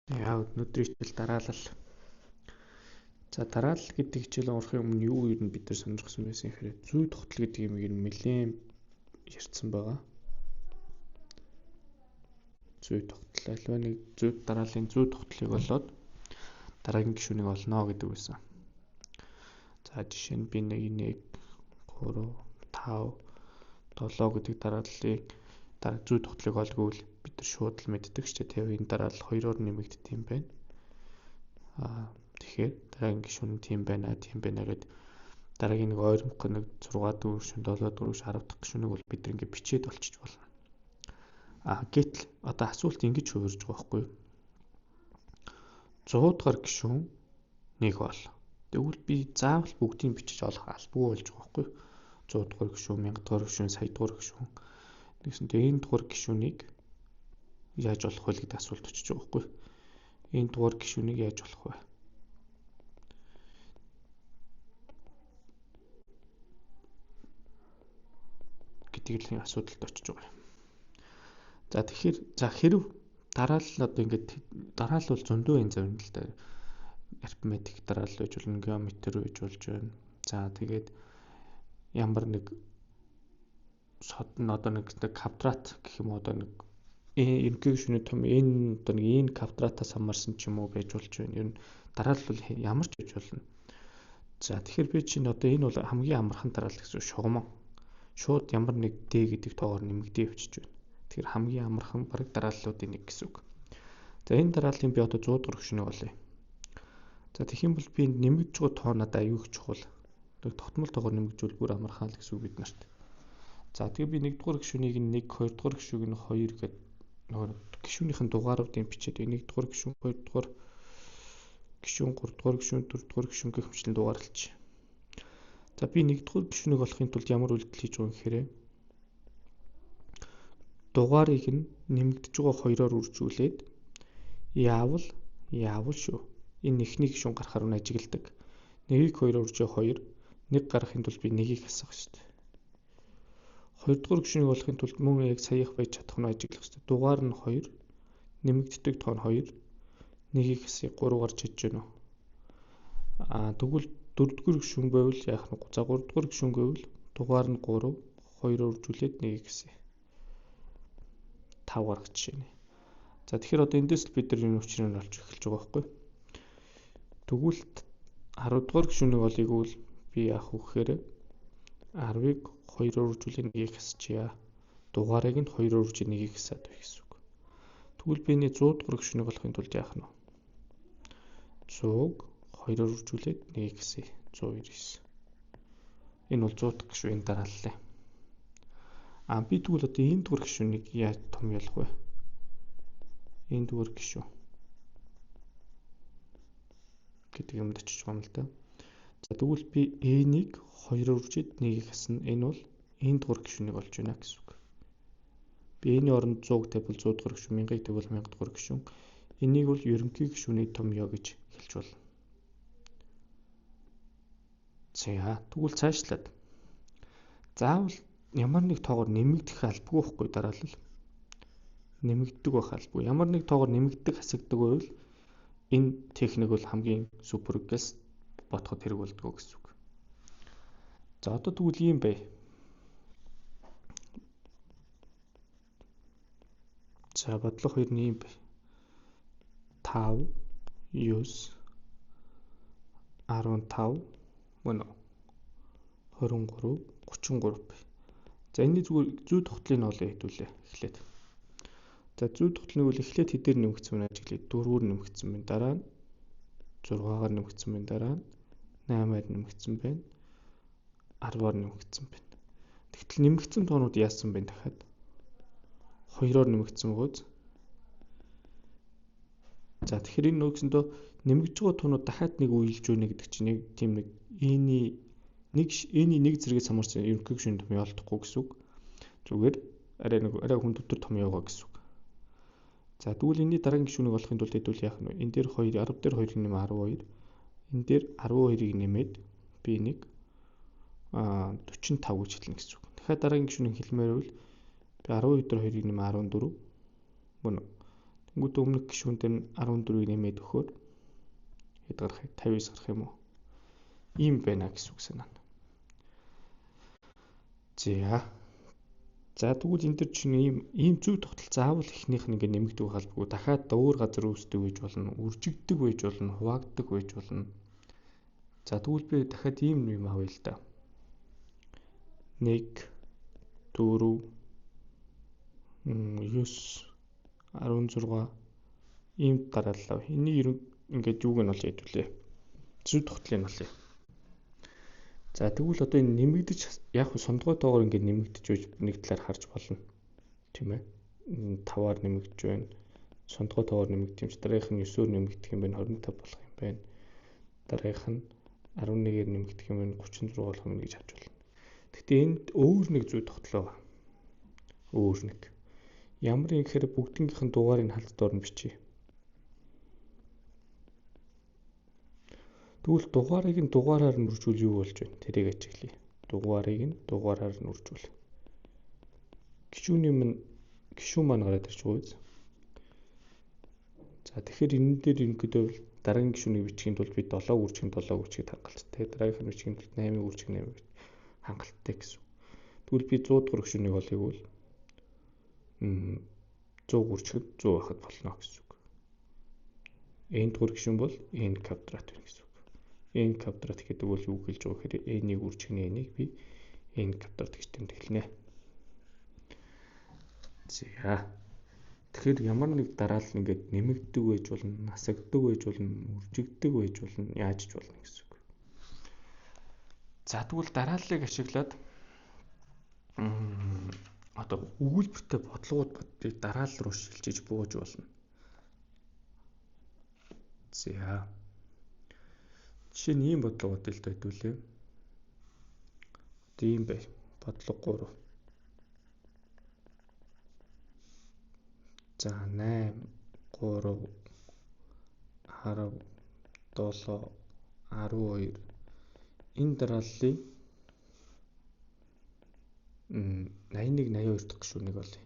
Өнөөдрийн хичээл дараалал. Дараалал гэдэг хичээл орохын өмнө юу ер нь бид нар сонирхсан байсан гэхээр зүй тогтол гэдэг юм нэлээд ярьсан байгаа. Зүй тогтол альва нэг дарааллын зүй тогтолыг олоод дараагийн гишүүнийг олно гэдэг байсан. Жишээ нь би 1 3 5 7 гэдэг дарааллыг зүй тогтолыг олгвол бид нар шууд л мэддэг ч энэ дараалал 2-оор нэмэгддэг юм байна. Тэгэхээр дараагийн гишүүн нь тийм байна гэд дараагийн нэг ойрмох 6 дөрөв гишүүн 7 дөрөв 10 дахь гишүүнийг бол бид ингээд бичээд олчиж болно. Гэтэл одоо асуулт ингэж хувирж байгаа байхгүй юу? 100 дахь гишүүн нэг бол. Тэгвэл би заавал бүгдийг бичиж олох албагүй болж байгаа байхгүй юу? 100 дахь гишүүн, 1000 дахь гишүүн, сая дахь гишүүн. Тэгсэн чинь энэ дугаар гишүүнийг яаж олох вэ гэдэг асуулт очиж байгаа байхгүй юу? Энэ дугаар гишүүнийг яаж олох вэ? Гэдэг л асуудалд очиж байгаа юм. Тэгэхээр хэрв дараалал одоо ингээд дараалал бол зөндөө янз бүрийн л дээ. Арифметик дараалал байж болно, геометр байж болж байна. Тэгээд ямар нэг одоо нэг квадрат гэх юм уу одоо нэг ерөнхий гишүүний том энэ одоо нэг энэ квадратаас хамаарсан ч юм уу байж болж байна. Ер нь дараалал бол ямар ч байж болно. Тэгэхээр би чинь одоо энэ бол хамгийн амархан дараалал гэсэн шугам. Шууд ямар нэг D гэдэг тоогоор нэмэгдээ явчихж байна. Тэгэхээр хамгийн амархан бараг дарааллуудын нэг гэсэн үг. Энэ дарааллын би одоо 100 дахь гишүүнийг олъё. Тэгэх юм бол би нэмэгдэж байгаа тоо надад аюул их чухал. Тогтмол тоогоор нэмэгдвэл бүр амархан л гэсэн үг бид нарт. Тэгээ би 1 дугаар гишүүнийг 1, 2 дугаар гишүүг нь 2 гэдэг нөгөө гишүүнийхэн дугааруудыг бичээд 1 дугаар гишүүн, 2 дугаар гишүүн, 3 дугаар гишүүн, 4 дугаар гишүүн гэх мэтлэн дугаарлаж. Би 1 дугаар гишүүнийг олохын тулд ямар үйлдэл хийж байгаа юм гэхээр дугаарыг нь нэмэгдэж байгаа 2-оор үржүүлээд яавал шүү. Энэ эхний гишүүн гарахаар нь ажигладаг. 1-ийг 2-оор үржээ 2, 1 гарахын тулд би 1-ийг хасах шүү дээ. 2 дугаар гишүүнийг олохын тулд мөн яг саяхан байж чадах нь ажиглах шүү дээ. Дугаар нь 2, нэмэгддэг тоо нь 2, 1-ийг хасыг 3 гарч иж гэнэ үү. Тэгвэл 4 дугаар гишүүн байвал яах нь 3 дугаар гишүүн гэвэл дугаар нь 3, 2-оор үржүүлээд 1-ийг хасъя. 5 гарах жишээ. Тэгэхээр одоо эндээс л бид нар энэ учрыг олж эхэлж байгаа байхгүй юу? Тэгвэл 10 дугаар гишүүнийг олъё гэвэл би яах вэ гэхээр 10-ыг 2-оор үржүүлээд 1-ийг хасчихъя. Дугаарыг нь 2-оор үржүүлээд 1-ийг хасаад байх гэсэн үг. Тэгвэл би энэ 100 дугаар гишүүнийг олохын тулд яах нь вэ? 100-г 2-оор үржүүлээд 1-ийг хасъя. 199. Энэ бол 100 дахь гишүүний дараалал. Би тэгвэл одоо энэ дугаар гишүүнийг яаж том ялах вэ? Энэ дугаар гишүүн гэдэг юмд очиж байгаа юм л да. Тэгвэл би N-ийг 2-оор үржээд 1-ийг хасна. Энэ бол энэ дугаар гишүүнийг олж байна гэсэн үг. Би N-ийн оронд 100-г тавьвал 100 дугаар гишүүн, 1000-ыг тавьвал 1000 дугаар гишүүн. Энийг бол ерөнхий гишүүний том ёо гэж хэлж болно. Тэгвэл цаашлаад заавал ямар нэг тоогоор нэмэгдэх албагүй байхгүй дараалал. Нэмэгддэг байх албагүй. Ямар нэг тоогоор нэмэгддэг хасагддаг байвал энэ техник бол хамгийн супер гэж бодоход хэрэг болдгоо гэсэн үг. Одоо тэгвэл ийм бай. Бодлого 2 нь ийм бай. 5, 9, 15, мөн 23, 33 бай. Энэний зүгээр зүй тогтлыг нь олё хэдүүлээ эхлээд. Зүй тогтлыг бол эхлээд хэдээр нэмэгдсэн байна ажиглая. 4-өр нэмэгдсэн байна. Дараа нь 6-аар нэмэгдсэн байна. Дараа нь 8-аар нэмэгдсэн байна. 10-аар нэмэгдсэн байна. Тэгтэл нэмэгдсэн тоонууд яасан бэ дахиад? 2-оор нэмэгдсэн гоц. Тэгэхээр энэ нөгөөсөндөө нэмэгдэж байгаа тоонууд дахиад нэг үеилж өгнө гэдэг чинь нэг тийм нэг N-ийн нэг зэрэгээс хамаарсан ерөнхий гишүүний том ялдахгүй гэсэн үг. Зүгээр арай хүн дотор том яваа гэсэн үг. Тэгвэл энэний дараагийн гишүүнийг олохын тулд хэдүүл яах нь вэ? Энэ дээр 2, 10 дээр 2-ыг нэм 12. Энэ дээр 12-ыг нэмээд би энийг 45 гэж хэлнэ гэсэн үг. Дахиад дараагийн гишүүнийг хэлмээр бол би 12 дээр 2-ыг нэм 14. Мөн Тэнгүүд өмнөх гишүүн дээр нь 14-ийг нэмээд өгөхөөр хэд гарахыг 59 гарах юм уу? Ийм байна гэсэн үг санаа. За тэгвэл энэ төр чинь ийм зөв тогтол заавал ихнийх нь ингээд нэмэгдэх халбгүй дахиад өөр газар үүсдэг байж болно, үржигддэг байж болно, хуваагддаг байж болно. За тэгвэл би дахиад ийм юм авъя л да. 1 4 9 16 ийм дараалал. Энийг ингээд юуг нь бол ядвүлээ. Зөв тогтлыг нь болъё. За тэгвэл одоо энэ нэмэгдэж яг сондгой тоогоор ингээд нэмэгдэж үж нэг талаар харж болно. Тийм ээ. 5-аар нэмэгдэж байна. Сондгой тоогоор нэмэгдэх юм чи дараагийнх нь 9-оор нэмэгдэх юм байна, 25 болох юм байна. Дараагийнх нь 11-ээр нэмэгдэх юм байна, 36 болох юм гэж харж болно. Гэхдээ энд өөр нэг зүй тогтлоо ба. Өөр нэг. Ямар юм гэхээр бүгднгийнх нь дугаарыг халддоор нь бичиж. Тэгвэл дугаарыг нь дугаараар нь үржүүл юу болж байна? Тэрийг ажиглая. Дугаарыг нь дугаараар нь үржүүл. Гишүүн маань гараад ирж байгаа үз. За тэгэхээр энэ дээр ерөнхийдөө дараагийн гишүүнийг бичихийн тулд би 7 үржихийн 7 үржихэд хангалттай. Дараагийнх нь бичихийн тулд 8 үржих 8 хангалттай гэсэн. Тэгвэл би 100 дахь гишүүнийг олъё бол 100 үржихэд 100 байхад болно гэсэн үг. N дахь гишүүн бол n квадрат байна гэсэн үг. N квадрат гэдэг бол юу хэлж байгаа гэхээр n-ийг үржихний n-ийг би n квадрат гэж тэмдэглэнэ. За. Тэгэхээр ямар нэг дараалал ингээд нэмэгддэг байж болно, насагддаг байж болно, үржигддэг байж болно, яаж ч болно гэсэн үг. За тэгвэл дарааллыг ашиглаад одоо өгүүлбэртэй бодлогуудыг дараалал руу шилжиж бууж болно. За. Жишээ нь ийм бодлогод л байдвүлээ. Тийм бай. Бодлого 3. За 8 3 10 7 12 энэ дарааллыг 81 82 дахь гишүүнийг олъё.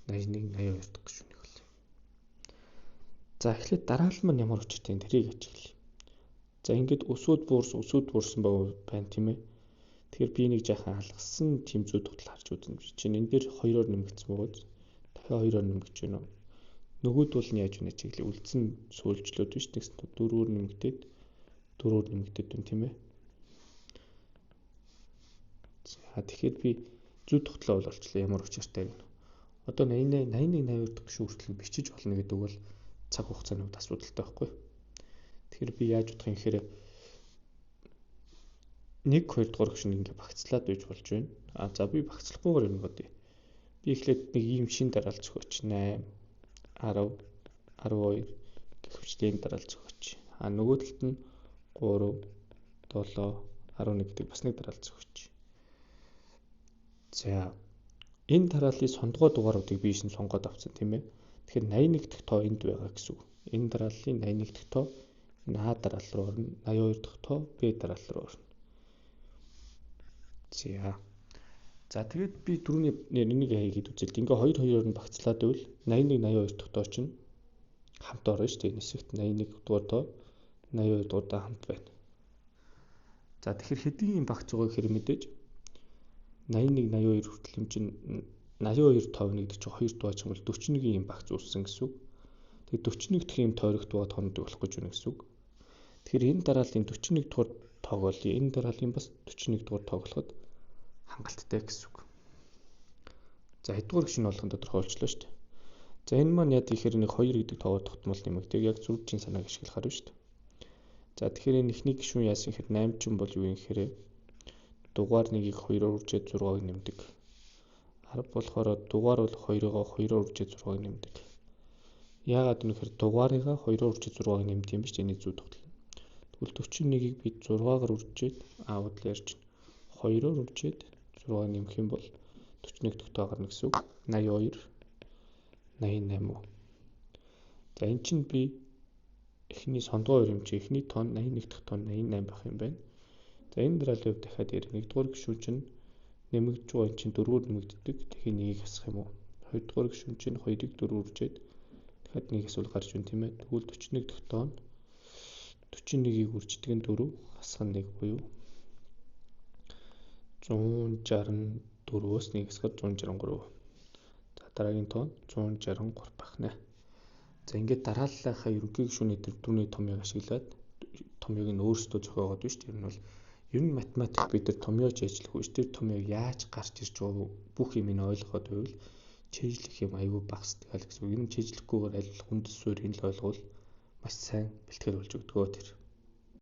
81 82 дахь гишүүнийг олъё. За эхлээд дараалал маань ямар учиртай тэрийг ажиглая. За ингээд өсвүүд буурсан байна тийм ээ. Тэгэхээр би нэг жаахан алгасан тийм зүй тогтол харж үзэн. Чинь энэ дээр 2-оор нэмэгдсэн байгаа. Дахиад 2-оор нэмэгдэж байна уу? Нөгөөд бол нь яаж вэ чиглээ үлдсэн сүүлжлүүд биш тэгсэн 4-оор нэмэгдээд 4-оор нэмэгдээд байна тийм ээ. За тэгэхээр би зүй тогтлоо олчлаа ямар учиртай вэ? Одоо 81 82 дахь гишүүн хүртэл бичиж болно гэдэг бол цаг хугацааны хувьд асуудалтай байхгүй. Тэгэхээр би яаж бодох юм гэхээр 1 2 дугаар гишүүн ингээ багцлаад байж болж байна. За би багцлахгүйгээр юм бодъё. Би эхлээд нэг ийм шин дараалал зохиоч 8 10 12 гэх хвчлийн дараалал зохиоч. Нөгөө талд нь 3 7 11 гэдэг бас нэг дараалал зохиоч. За энэ дарааллын сондгой дугааруудыг би шин сонгоод авсан тийм ээ. Тэгэхээр 81 дахь тоо энд байгаа гэсэн үг. Энэ дарааллын 81 дахь тоо энэ А дараалал руу орно, 82 дахь тоо Б дараалал руу орно. За тэгээд би түрүүний энийг хийгээд үзэлт. Ингээ 2-2-оор нь багцлаад байвал 81 82 дахь тоо чинь хамт орно шүү дээ. Нисэгт 81 дугаар тоо 82 дугаар тоо хамт байна. За тэгэхээр хэдийн юм багц байгаа гэхээр мэдээж 81 82 хүртэл юм чинь 82 тоо нэгдэж 2 дугаар чинь бол 41 юм багц үүссэн гэсэн үг. Тэгээд 41 дахь юм тойрогт байгаа тоонуудыг болох гэж байна гэсэн үг. Тэгэхээр энэ дарааллын 41 дугаар тоог бол энэ дарааллын бас 41 дугаар тоог болоход хангалттай гэсэн үг. За хэдугаар гишүүн болгон тодорхойлчлоо шүү дээ. За энэ маань яа гэхээр нэг 2 гэдэг тоогоор тогтмол нэмэгдэг. Яг зүрхжийн санааг ашиглахаар байна шүү дээ. За тэгэхээр энэ ихний гишүүн яасан гэхээр 8 ч юм бол юу юм гэхээр дугаар 1-ийг 2-оор үржээд 6-ыг нэмдэг. Арга болохоор дугаар бол 2-ыг 2-оор үржээд 6-ыг нэмдэг. Яагаад гэвэл дугаарыгаа 2-оор үржээд 6-ыг нэмдэг юм биш энэ зүй тогтол. Тэгвэл 41-ийг би 6-аар үржээд аавд л ярьж 2-оор үржээд 6-ыг нэмэх юм бол 41 дахь тоо гарна гэсэн үг. 82 88. За эн чинь би эхний сондгой өрөмж эхний тоо 81 дахь тоо 88 байх юм байна. За энэ дарааллын хувьд дахиад 1-р гишүүн чинь нэмэгдэж байгаа энэ чинь 4-өөр нэмэгддэг. Тэгэхээр 1-ийг хасах юм уу? 2-р гишүүн чинь 2-ыг 4-өөр үржээд дахиад нэг эсвэл гарч байна тийм ээ. Тэгвэл 41 дахь тоонд 41-ийг үрждэг нь 4 хасах нь 1 буюу 164-өөс 1 хэсгээр 163. За дараагийн тоон 163 байна. За ингээд дарааллынхаа ерөнхий гишүүний түрүүний томьёог ашиглаад томьёог нь өөрсдөө зохиогоод биш тэр нь бол ер нь математик бид нар томьёож ажиллах үе тэр томьёог яаж гарч ирж байгааг бүх юм ин ойлгоход байвал чийжлэх юм аюу багсдаг гэсэн үг. Энэ чийжлэхгүйгээр аль хүнд суурийг л ойлгол маш сайн бэлтгэл болж өгдөгөө тэр.